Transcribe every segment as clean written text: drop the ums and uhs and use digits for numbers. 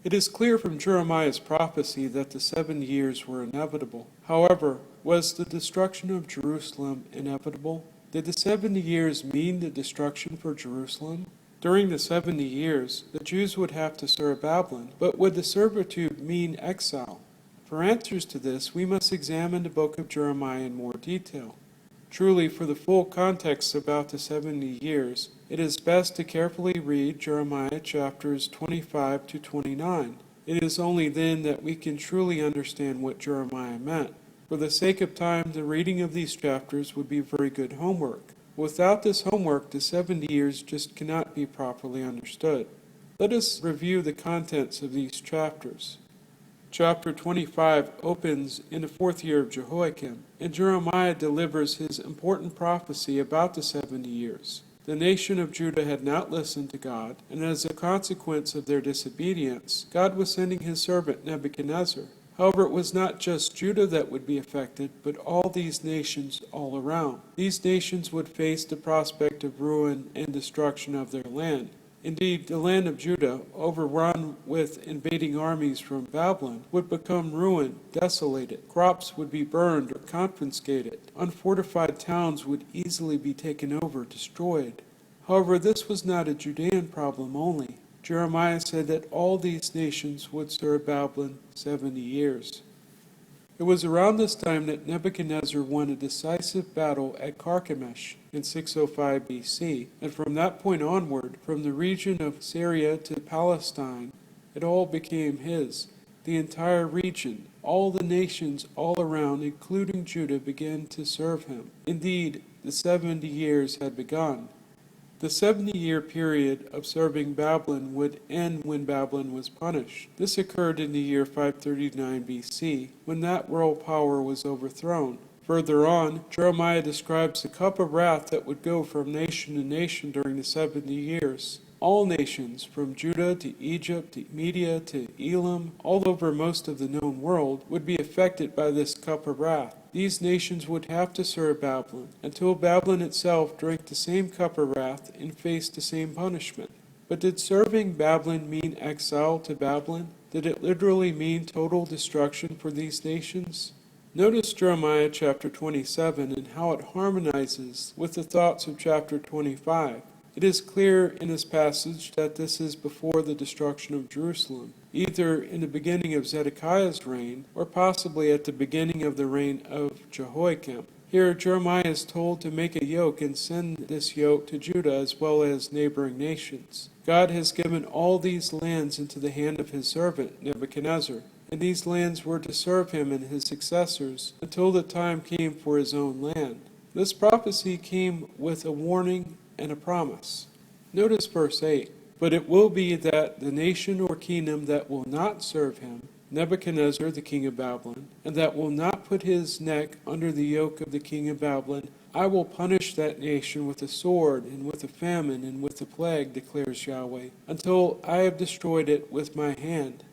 It is clear from Jeremiah's prophecy that the 70 years were inevitable. However, was the destruction of Jerusalem inevitable? Did the 70 years mean the destruction for Jerusalem? During the 70 years, the Jews would have to serve Babylon, but would the servitude mean exile? For answers to this, we must examine the book of Jeremiah in more detail. Truly, for the full context about the 70 years, it is best to carefully read Jeremiah chapters 25 to 29. It is only then that we can truly understand what Jeremiah meant. For the sake of time, the reading of these chapters would be very good homework. Without this homework, the 70 years just cannot be properly understood. Let us review the contents of these chapters. Chapter 25 opens in the 4th year of Jehoiakim, and Jeremiah delivers his important prophecy about the 70 years. The nation of Judah had not listened to God, and as a consequence of their disobedience, God was sending his servant Nebuchadnezzar. However, it was not just Judah that would be affected, but all these nations all around. These nations would face the prospect of ruin and destruction of their land. Indeed, the land of Judah, overrun with invading armies from Babylon, would become ruined, desolated. Crops would be burned or confiscated. Unfortified towns would easily be taken over, destroyed. However, this was not a Judean problem only. Jeremiah said that all these nations would serve Babylon 70 years. It was around this time that Nebuchadnezzar won a decisive battle at Carchemish in 605 BC, and from that point onward, from the region of Syria to Palestine, it all became his. The entire region, all the nations all around, including Judah, began to serve him. Indeed, the 70 years had begun. The 70-year period of serving Babylon would end when Babylon was punished. This occurred in the year 539 BC, when that world power was overthrown. Further on, Jeremiah describes the cup of wrath that would go from nation to nation during the 70 years. All nations, from Judah to Egypt to Media to Elam, all over most of the known world, would be affected by this cup of wrath. These nations would have to serve Babylon, until Babylon itself drank the same cup of wrath and faced the same punishment. But did serving Babylon mean exile to Babylon? Did it literally mean total destruction for these nations? Notice Jeremiah chapter 27 and how it harmonizes with the thoughts of chapter 25. It is clear in this passage that this is before the destruction of Jerusalem, either in the beginning of Zedekiah's reign or possibly at the beginning of the reign of Jehoiakim. Here Jeremiah is told to make a yoke and send this yoke to Judah as well as neighboring nations. God has given all these lands into the hand of his servant Nebuchadnezzar, and these lands were to serve him and his successors until the time came for his own land. This prophecy came with a warning and a promise. Notice verse 8. But it will be that the nation or kingdom that will not serve him, Nebuchadnezzar the king of Babylon, and that will not put his neck under the yoke of the king of Babylon, I will punish that nation with a sword and with a famine and with a plague, declares Yahweh, until I have destroyed it with my hand.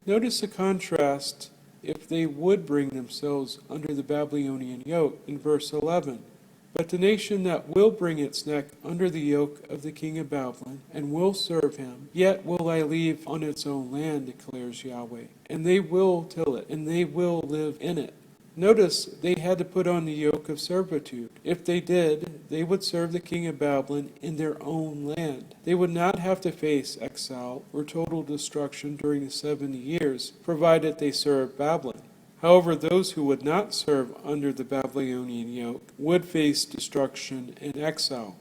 Notice the contrast if they would bring themselves under the Babylonian yoke in verse 11. But the nation that will bring its neck under the yoke of the king of Babylon, and will serve him, yet will I leave on its own land, declares Yahweh. And they will till it, and they will live in it. Notice they had to put on the yoke of servitude. If they did, they would serve the king of Babylon in their own land. They would not have to face exile or total destruction during the 70 years, provided they served Babylon. However, those who would not serve under the Babylonian yoke would face destruction and exile.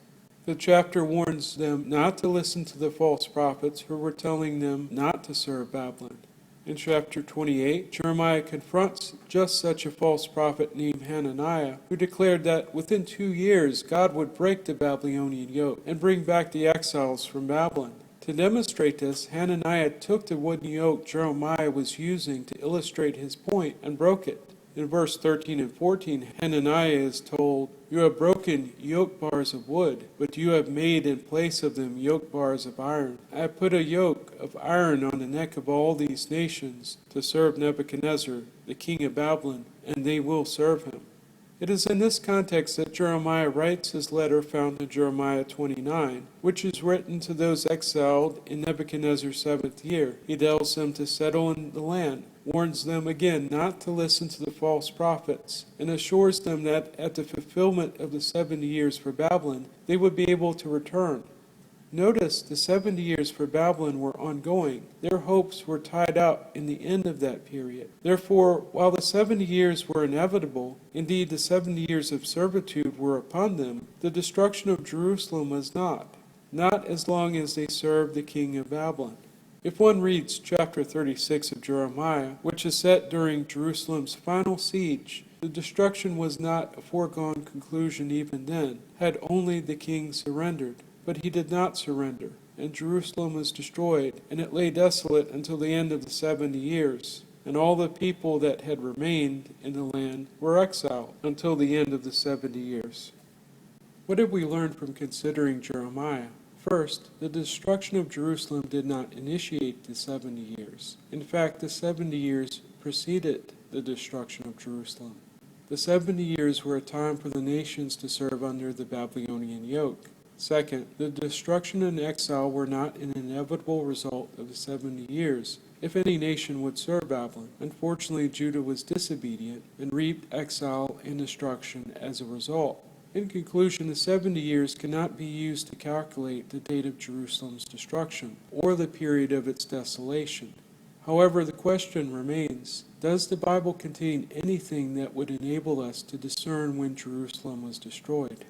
The chapter warns them not to listen to the false prophets who were telling them not to serve Babylon. In chapter 28, Jeremiah confronts just such a false prophet named Hananiah, who declared that within 2 years God would break the Babylonian yoke and bring back the exiles from Babylon. To demonstrate this, Hananiah took the wooden yoke Jeremiah was using to illustrate his point and broke it. In verse 13 and 14, Hananiah is told, You have broken yoke bars of wood, but you have made in place of them yoke bars of iron. I have put a yoke of iron on the neck of all these nations to serve Nebuchadnezzar, the king of Babylon, and they will serve him. It is in this context that Jeremiah writes his letter found in Jeremiah 29, which is written to those exiled in Nebuchadnezzar's 7th year. He tells them to settle in the land, warns them again not to listen to the false prophets, and assures them that at the fulfillment of the 70 years for Babylon, they would be able to return. Notice the 70 years for Babylon were ongoing. Their hopes were tied up in the end of that period. Therefore, while the 70 years were inevitable, indeed the 70 years of servitude were upon them, the destruction of Jerusalem was not as long as they served the king of Babylon. If one reads chapter 36 of Jeremiah, which is set during Jerusalem's final siege, the destruction was not a foregone conclusion even then, had only the king surrendered. But he did not surrender, and Jerusalem was destroyed, and it lay desolate until the end of the 70 years. And all the people that had remained in the land were exiled until the end of the 70 years. What did we learn from considering Jeremiah? First, the destruction of Jerusalem did not initiate the 70 years. In fact, the 70 years preceded the destruction of Jerusalem. The 70 years were a time for the nations to serve under the Babylonian yoke. Second, the destruction and exile were not an inevitable result of the 70 years, if any nation would serve Babylon. Unfortunately, Judah was disobedient and reaped exile and destruction as a result. In conclusion, the 70 years cannot be used to calculate the date of Jerusalem's destruction, or the period of its desolation. However, the question remains, does the Bible contain anything that would enable us to discern when Jerusalem was destroyed?